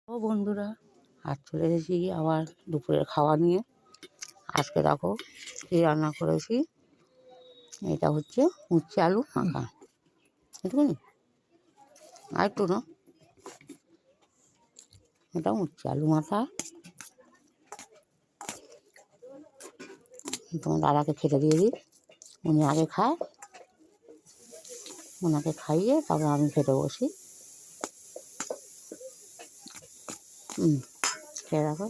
ও বন্ধুরা, আজ চলে এসেছি আবার দুপুরের খাওয়া নিয়ে। আজকে দেখো কী রান্না করেছি। এটা হচ্ছে উচ্ছে আলু মাখা। এটুকুনি আর একটু না, এটা উচ্ছে আলু মাখা। তোমার দাদাকে খেতে দিয়ে দিই, উনি আগে খায়, ওনাকে খাইয়ে তারপর আমি খেতে বসি। খেয়ে দেখো।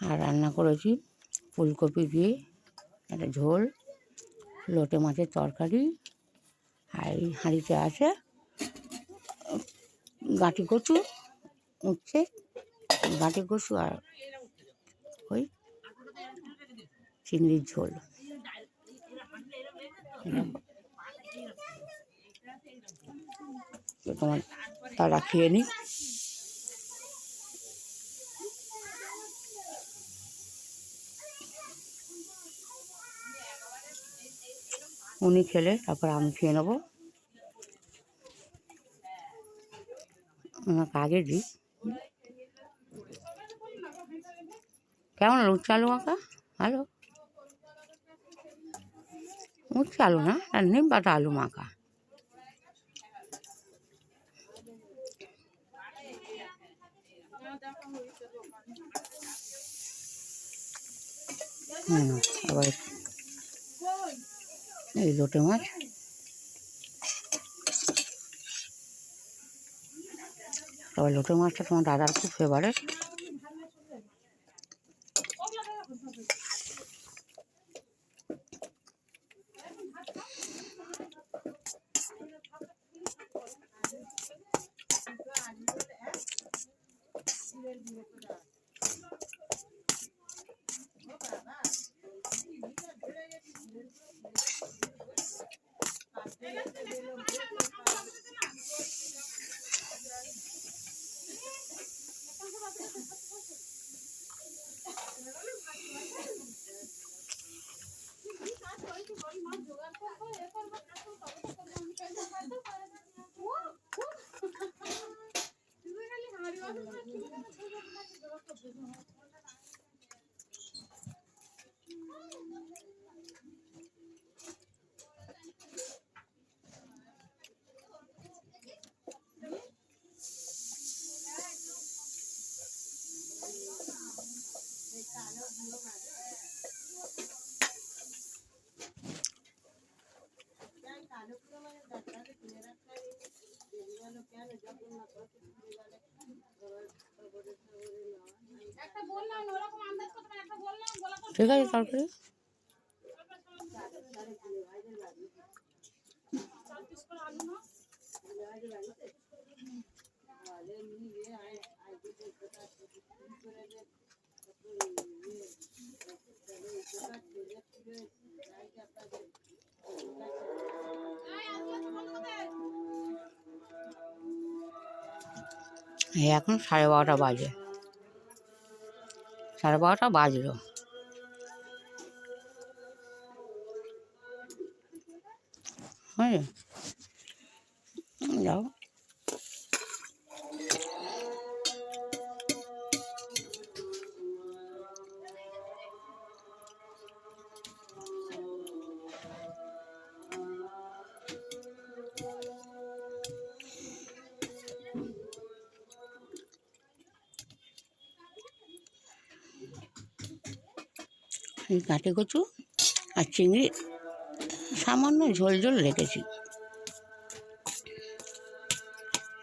আর রান্না করেছি ফুলকপি দিয়ে একটা ঝোল, লোটে মাছের তরকারি, আর এই হাঁড়িতে আছে গাঁটি কচু, উচ্ছে গাঁটি কচু, আর ওই চিংড়ির ঝোল। তোমার তারা খেয়ে নি। উনি খেলে তারপর আমি খেয়ে নেবো। ওনাকে আগে দিই। কেমন উচ্ছে আলু মাখা? ভালো। উচ্ছে আলু না, নিম পাতা আলু মাখা। আবার এই লোটে মাছ, তবে লোটে মাছটা তোমার দাদার খুব ফেভারেট। ঠিক আছে তরকারি। এখন 12:30 বাজে, 12:30 বাজলো। হ্যাঁ যাও। এই কাঁটি কচু আর চিংড়ি সামান্য ঝোল ঝোল রেখেছি।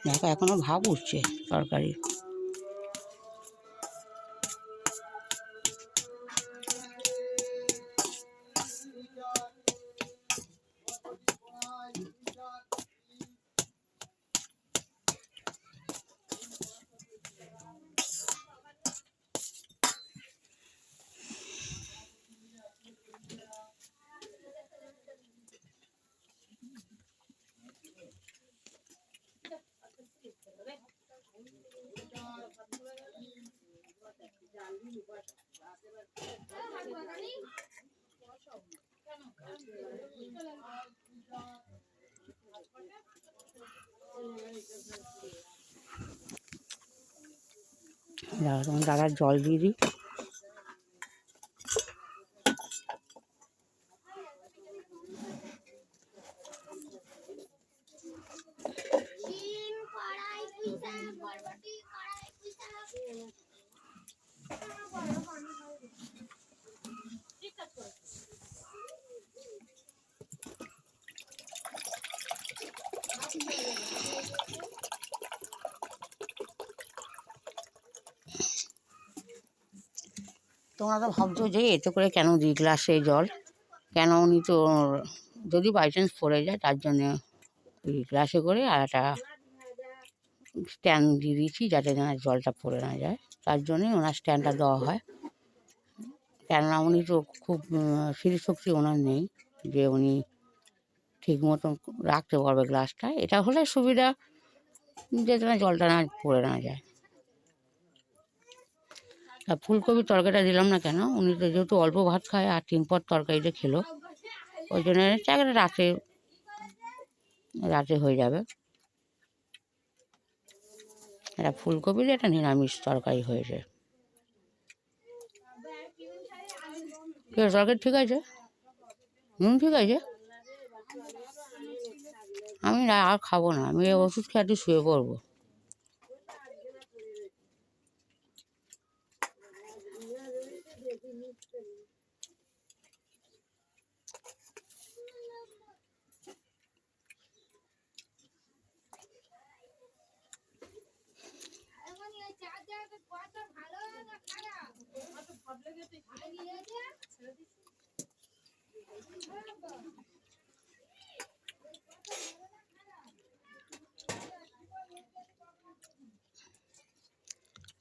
দেখো এখনো ভাব উঠছে তরকারি। তখন দাদার জল দিয়ে দিই। তোমরা তো ভাবছো যে এতে করে কেন দিই গ্লাসে জল, কেন উনি তো যদি বাই চান্স পড়ে যায় তার জন্যে ওই গ্লাসে করে আর একটা স্ট্যান্ড দিয়ে দিয়েছি যাতে না জলটা পড়ে না যায়, তার জন্যই ওনার স্ট্যান্ডটা দেওয়া হয়। কেননা উনি তো খুব স্মৃতিশক্তি ওনার নেই যে উনি ঠিক মতন রাখতে পারবে গ্লাসটা, এটা হলে সুবিধা যাতে না জলটা না পড়ে না যায়। আর ফুলকপির তরকারিটা দিলাম না কেন, উনি তো যেহেতু অল্প ভাত খায় আর 3 পদ তরকারিটা খেলো, ওই জন্য রাতে রাতে হয়ে যাবে। এটা ফুলকপির একটা নিরামিষ তরকারি হয়েছে। তরকারি ঠিক আছে, ঠিক আছে। আমি আর খাবো না, আমি ওষুধ খেয়ে একটু শুয়ে পড়বো।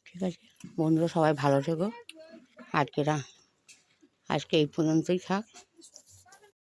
ঠিক আছে বন্ধুরা, সবাই ভালো থেকো। আজকে এই পর্যন্তই থাক।